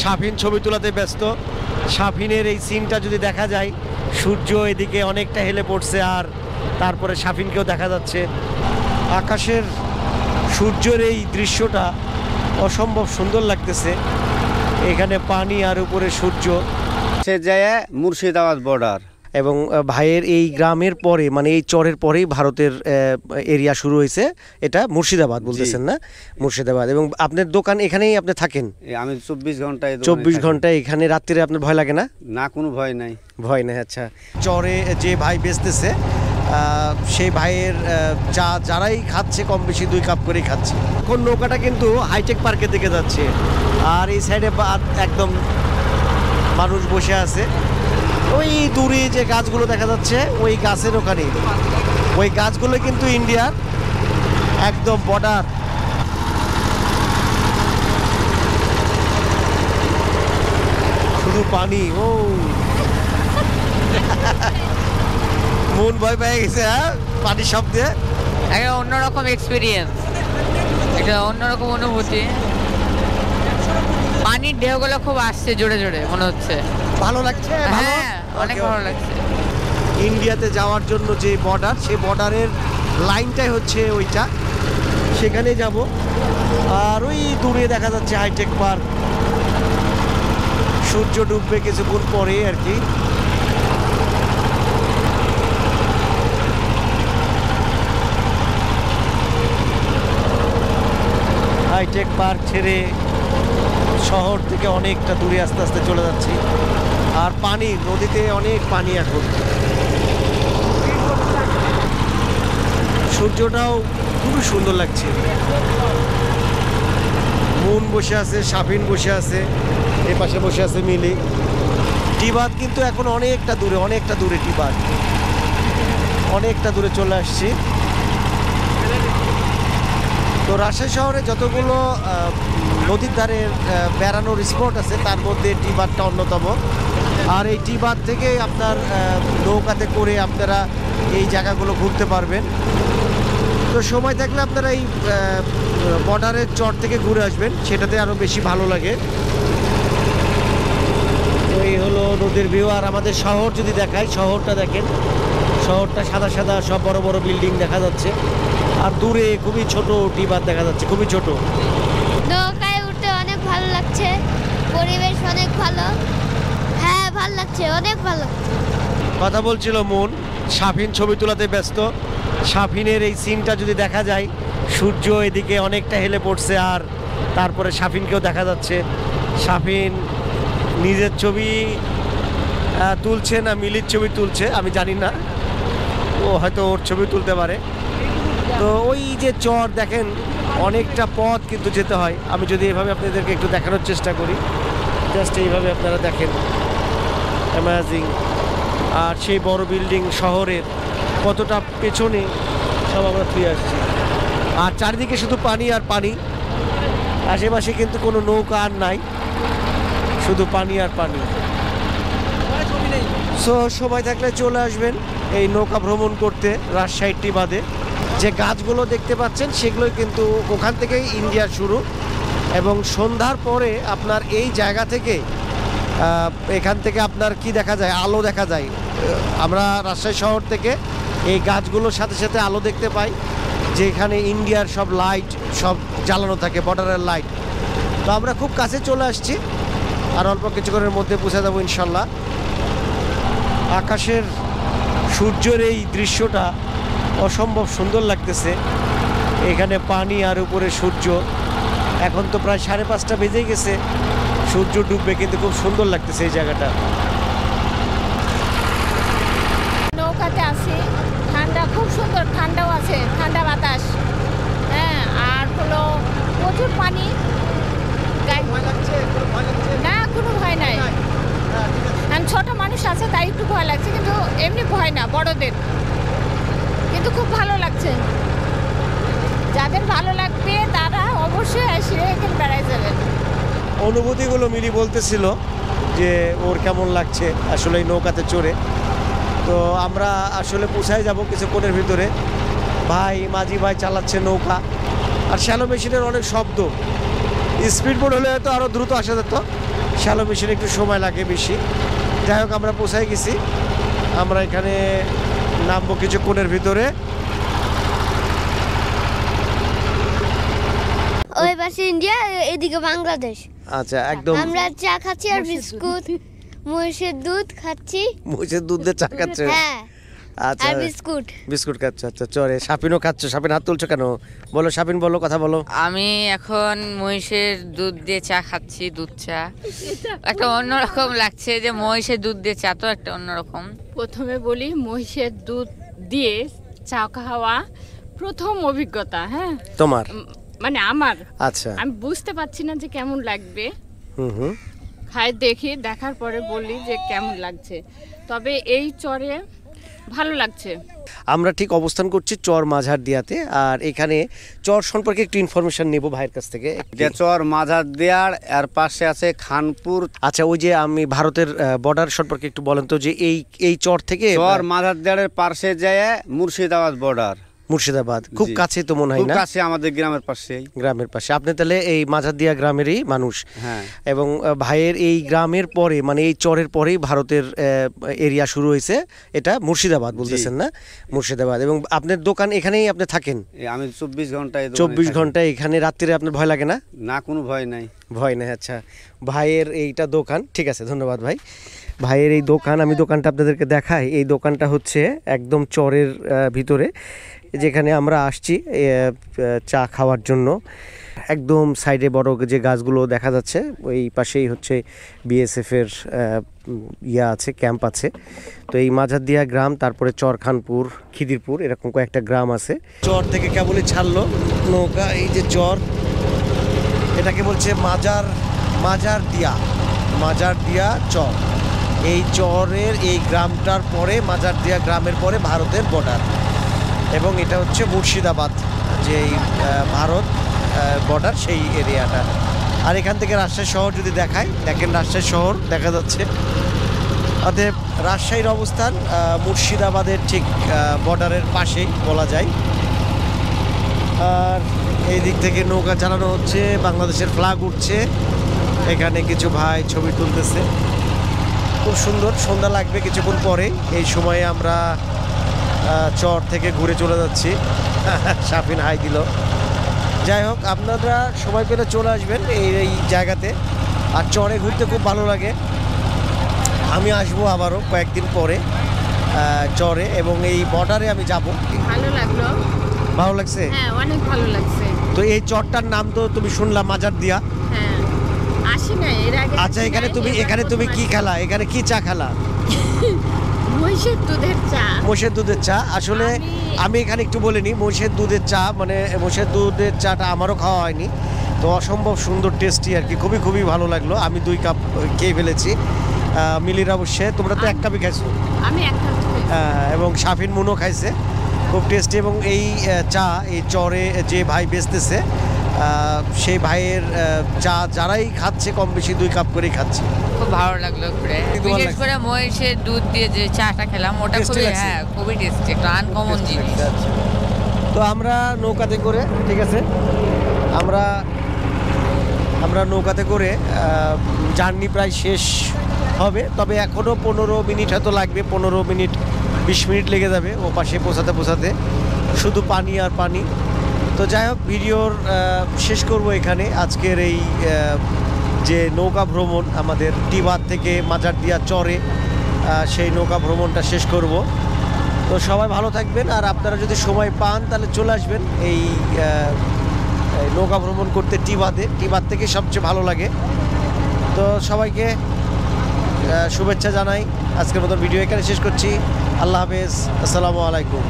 শাফিন ছবি তোলাতে ব্যস্ত। শাফিনের এই সিনটা যদি দেখা যায়, সূর্য এদিকে অনেকটা হেলে পড়ছে আর তারপরে শাফিনকেও দেখা যাচ্ছে। আকাশের সূর্যের এই দৃশ্যটা অসম্ভব সুন্দর লাগতেছে। এখানে পানি আর উপরে সূর্য। সে যায় মুর্শিদাবাদ বর্ডার। এবং ভাইয়ের এই গ্রামের পরে, মানে এই চরের পরেই ভারতের এরিয়া শুরু হয়েছে। এটা মুর্শিদাবাদ বলতেছেন না? মুর্শিদাবাদ। এবং আপনার দোকান এখানেই আপনি থাকেন? আমি 24 ঘন্টায় এখানে। রাত্রিরে আপনার ভয় লাগে না? না, কোনো ভয় নাই। ভয় নেই, আচ্ছা। চরে যে ভাই বেচতেছে, সেই ভাইয়ের চা যারাই খাচ্ছে কম বেশি 2 কাপ করেই খাচ্ছে। এখন নৌকাটা কিন্তু হাইটেক পার্কের দিকে যাচ্ছে, আর এই সাইডে একদম মানুষ বসে আছে। ওই দূরে যে গাছগুলো দেখা যাচ্ছে, ওই গাছের ওখানে, ওই গাছগুলো কিন্তু ইন্ডিয়ার একদম বর্ডার। শুধু পানি। ও মন ভয় পেয়ে গেছে, হ্যাঁ, পানির শব্দে। একটা অন্যরকম এক্সপিরিয়েন্স, একটা অন্যরকম অনুভূতি। পানির ঢেউগুলো খুব আসছে জোরে জোরে, মনে হচ্ছে ভালো লাগছে। হ্যাঁ, অনেক ভালো লাগছে। ইন্ডিয়াতে যাওয়ার জন্য যে বর্ডার, সেই বর্ডারের লাইনটাই হচ্ছে ওইটা, সেখানে যাব। আর ওই দূরে দেখা যাচ্ছে হাইটেক পার্ক। সূর্য ডুববে কিছুক্ষণ পরে আর কি। হাইটেক পার্ক ছেড়ে শহর থেকে অনেকটা দূরে আস্তে আস্তে চলে যাচ্ছি। আর পানি, নদীতে অনেক পানি এখন। সূর্যটাও খুবই সুন্দর লাগছে। মন বসে আছে, শাফিন বসে আছে, এ পাশে বসে আছে মিলি। টিবাদ কিন্তু এখন অনেকটা দূরে টিবাদ অনেকটা দূরে চলে আসছি। তো রাজশাহী শহরে যতগুলো নদীর ধারে বেড়ানোর স্পট আছে, তার মধ্যে টিবাদটা অন্যতম। আর এই টিবাদ থেকে আপনার নৌকাতে করে আপনারা এই জায়গাগুলো ঘুরতে পারবেন। তো সময় থাকলে আপনারা এই বর্ডারের চর থেকে ঘুরে আসবেন, সেটাতে আরও বেশি ভালো লাগে। তো এই হলো নদীর ভিউ। আর আমাদের শহর যদি দেখাই, শহরটা দেখেন, শহরটা সাদা সাদা, সব বড় বড় বিল্ডিং দেখা যাচ্ছে। আর দূরে খুবই ছোট টিবাদ দেখা যাচ্ছে, খুবই ছোট। নৌকায় উঠতে অনেক ভালো লাগছে, পরিবেশ অনেক ভালো। হ্যাঁ, ভালো লাগছে, অনেক ভালো লাগছে। কথা বলছিল মন, শাফিন ছবি তোলাতে ব্যস্ত। শাফিনের এই সিনটা যদি দেখা যায়, সূর্য এদিকে অনেকটা হেলে পড়ছে আর তারপরে শাফিনকেও দেখা যাচ্ছে। শাফিন নিজের ছবি তুলছে না মিলির ছবি তুলছে আমি জানি না, ও হয়তো ওর ছবি তুলতে পারে। তো ওই যে চর দেখেন, অনেকটা পথ কিন্তু যেতে হয়। আমি যদি এভাবে আপনাদেরকে একটু দেখানোর চেষ্টা করি, জাস্ট এইভাবে আপনারা দেখেন, অ্যামেজিং। আর সেই বড় বিল্ডিং শহরের কতটা পেছনে সব আমরা ফিরে আসছি। আর চারিদিকে শুধু পানি আর পানি, আশেপাশে কিন্তু কোনো নৌকা আর নাই, শুধু পানি আর পানি। সো সময় থাকলে চলে আসবেন এই নৌকা ভ্রমণ করতে রাজশাহী টিবাদে। যে গাছগুলো দেখতে পাচ্ছেন সেগুলোই কিন্তু ওখান থেকেই ইন্ডিয়ার শুরু। এবং সন্ধ্যার পরে আপনার এই জায়গা থেকে, এখান থেকে আপনার কি দেখা যায়, আলো দেখা যায়। আমরা রাজশাহী শহর থেকে এই গাছগুলোর সাথে সাথে আলো দেখতে পাই, যে এখানে ইন্ডিয়ার সব লাইট সব জ্বালানো থাকে, বর্ডারের লাইট। তো আমরা খুব কাছে চলে আসছি, আর অল্প কিছুক্ষণের মধ্যে পৌঁছে যাবো ইনশাল্লাহ। আকাশের সূর্যের এই দৃশ্যটা অসম্ভব সুন্দর লাগতেছে। এখানে পানি আর উপরে সূর্য। এখন তো প্রায় 5:30 বেজে গেছে, সূর্য ডুববে, কিন্তু খুব সুন্দর লাগতেছে এই জায়গাটা। নৌকাতে আছি, ঠান্ডা, খুব সুন্দর ঠান্ডাও আছে, ঠান্ডা বাতাস। হ্যাঁ, আর হলো প্রচুর পানি। না, কোনো ভয় নাই। ছোট মানুষ আছে তাই একটু ভয় লাগছে, কিন্তু এমনি ভয় না বড়দের। কিন্তু খুব ভালো লাগছে। যাদের ভালো লাগবে তারা অবশ্যই এসে এখানে বেড়াই যাবেন। অনুভূতিগুলো মিলি বলতেছিল যে ওর কেমন লাগছে আসলে এই নৌকাতে চড়ে। তো আমরা আসলে পৌঁছায় যাব কিছুক্ষণের ভিতরে। ভাই, মাঝি ভাই চালাচ্ছে নৌকা, আর শ্যালো মেশিনের অনেক শব্দ। স্পিড বোট হলে হয়তো আরও দ্রুত আসা যেত, শ্যালো মেশিনে একটু সময় লাগে বেশি। যাই হোক আমরা পৌঁছায় গেছি, আমরা এখানে নামবো কিছুক্ষণের ভিতরে। ওই পাশে ইন্ডিয়া, এদিকে বাংলাদেশ। আচ্ছা, একদম আমরা চা খাচ্ছি আর বিস্কুট, মহিষের দুধ খাচ্ছি। মহিষের দুধ দিয়ে চা খাচ্ছে? হ্যাঁ, আচ্ছা, আর বিস্কুট। বিস্কুট খাচ্ছ। আচ্ছা চরে, সাপিনও খাচ্ছ? সাপিন হাত তুলছো কেন? বলো সাপিন, বলো, কথা বলো। আমি এখন মহিষের দুধ দিয়ে চা খাচ্ছি, দুধ চা। একটা অন্যরকম লাগছে যে মহিষের দুধ দিয়ে চা তো একটা অন্যরকম। প্রথমে বলি, মহিষের দুধ দিয়ে চা খাওয়া প্রথম অভিজ্ঞতা। হ্যাঁ, তোমার? মানে আমার। আচ্ছা, আমি বুঝতে পারছি না যে কেমন লাগবে। হুম। খাই দেখার পরে বলি যে কেমন লাগছে। তবে এই চরে ভালো লাগছে। আমরা ঠিক অবস্থান করছি চর মাঝার দিয়াতে, আর এখানে চর সম্পর্কে একটু ইনফরমেশন নেব ভাইয়ের কাছ থেকে। যে চর মাঝার দেয়ার, এর পাশে আছে খানপুর। আচ্ছা, ওই যে আমি ভারতের বর্ডার সম্পর্কে একটু বলেন তো, যে এই চর থেকে চর মাঝার দেয়ারের পাশে যায় মুর্শিদাবাদ বর্ডার। মুর্শিদাবাদ খুব জি। কাছে তো মনে হয় খুব না? কাছে, আমাদের গ্রামের পাশেই। গ্রামের পাশে। আপনি তাহলে এই মাঝারদিয়া গ্রামেরই মানুষ? হ্যাঁ। এবং ভাইয়ের এই গ্রামের পরে, মানে এই চরের পরেই ভারতের এরিয়া শুরু হয়েছে, এটা মুর্শিদাবাদ বলতেছেন না? মুর্শিদাবাদ। এবং আপনার দোকান এখানেই আপনি থাকেন? আমি 24 ঘন্টায় 24 ঘন্টা এখানে। রাত্রিরে আপনার ভয় লাগে না? না, কোনো ভয় নাই। ভয় নেই। আচ্ছা, ভাইয়ের এইটা দোকান। ঠিক আছে, ধন্যবাদ ভাই। ভাইয়ের এই দোকান, আমি দোকানটা আপনাদেরকে দেখাই। এই দোকানটা হচ্ছে একদম চরের ভিতরে, যেখানে আমরা আসছি চা খাওয়ার জন্য। একদম সাইডে বড় যে গাছগুলো দেখা যাচ্ছে, ওই পাশেই হচ্ছে বিএসএফের আছে, ক্যাম্প আছে। তো এই মাঝারদিয়া গ্রাম, তারপরে চর খানপুর, খিদিরপুর, এরকম কয়েকটা গ্রাম আছে। চর থেকে কেবলই ছাড়লো নৌকা। এই যে চর, এটাকে বলছে মাঝারদিয়া চর। এই চরের এই গ্রামটার পরে, মাঝারদিয়া গ্রামের পরে ভারতের বর্ডার, এবং এটা হচ্ছে মুর্শিদাবাদ, যে ভারত বর্ডার, সেই এরিয়াটা। আর এখান থেকে রাজশাহী শহর যদি দেখায়, দেখেন রাজশাহী শহর দেখা যাচ্ছে। অতএব রাজশাহীর অবস্থান মুর্শিদাবাদের ঠিক বর্ডারের পাশেই বলা যায়। আর এই দিক থেকে নৌকা চালানো হচ্ছে, বাংলাদেশের ফ্ল্যাগ উঠছে। এখানে কিছু ভাই ছবি তুলতেছে, খুব সুন্দর। সন্ধ্যা লাগবে কিছুক্ষণ পরে। এই সময়ে আমরা চর থেকে ঘুরে চলে যাচ্ছি। সাফিন হাই দিল। যাই হোক, আপনারা সময় পেলে চলে আসবেন এই জায়গাতে। আর চরে ঘুরতে খুব ভালো লাগে। আমি আসবো আবারও কয়েকদিন পরে চরে, এবং এই বর্ডারে আমি যাব। ভালো লাগলো। ভালো লাগছে? হ্যাঁ, অনেক ভালো লাগছে। তো এই চরটার নাম তো তুমি শুনলাম, মাঝারদিয়া। হ্যাঁ, আসি না এর আগে। আচ্ছা, এখানে তুমি কি খেলা? এখানে কি চা খেলা? মহিষের দুধের চা। মোষের দুধের চা। আসলে আমি এখানে একটু বলে নিই, মোষের দুধের চা, মানে মোষের দুধের চাটা আমারও খাওয়া হয়নি, তো অসম্ভব সুন্দর টেস্টি আর কি। খুবই ভালো লাগলো। আমি 2 কাপ খেয়ে ফেলেছি। মিলির অবশ্যই, তোমরা তো 1 কাপই খাইছো। আমি একটা এবং সাফিন মুনও খাইছে। খুব টেস্টি। এবং এই চা এই চরে যে ভাই বেচতেছে, সেই ভাইয়ের চা যারাই খাচ্ছে কম বেশি 2 কাপ করেই খাচ্ছে। খুব ভালো লাগলো ঘুরে, বিশেষ করে মহিষের দুধ দিয়ে যে চাটা খেলাম, ওটা খুবই খুবই টেস্টি, একটা আনকমন জিনিস। তো আমরা নৌকাতে করে, ঠিক আছে, আমরা নৌকাতে করে জার্নি প্রায় শেষ হবে। তবে এখনও 15 মিনিট হয়তো লাগবে, 15 মিনিট 20 মিনিট লেগে যাবে ও পাশে পৌঁছাতে। শুধু পানি আর পানি। তো যাই হোক, ভিডিওর শেষ করব এখানে। আজকের এই যে নৌকা ভ্রমণ আমাদের টিবাদ থেকে মাঝারদিয়া চরে, সেই নৌকা ভ্রমণটা শেষ করব। তো সবাই ভালো থাকবেন, আর আপনারা যদি সময় পান তাহলে চলে আসবেন এই নৌকা ভ্রমণ করতে টিবাদ থেকে সবচেয়ে ভালো লাগে। তো সবাইকে শুভেচ্ছা জানাই। আজকের মতো ভিডিও এখানে শেষ করছি। আল্লাহ হাফেজ, আসসালামু আলাইকুম।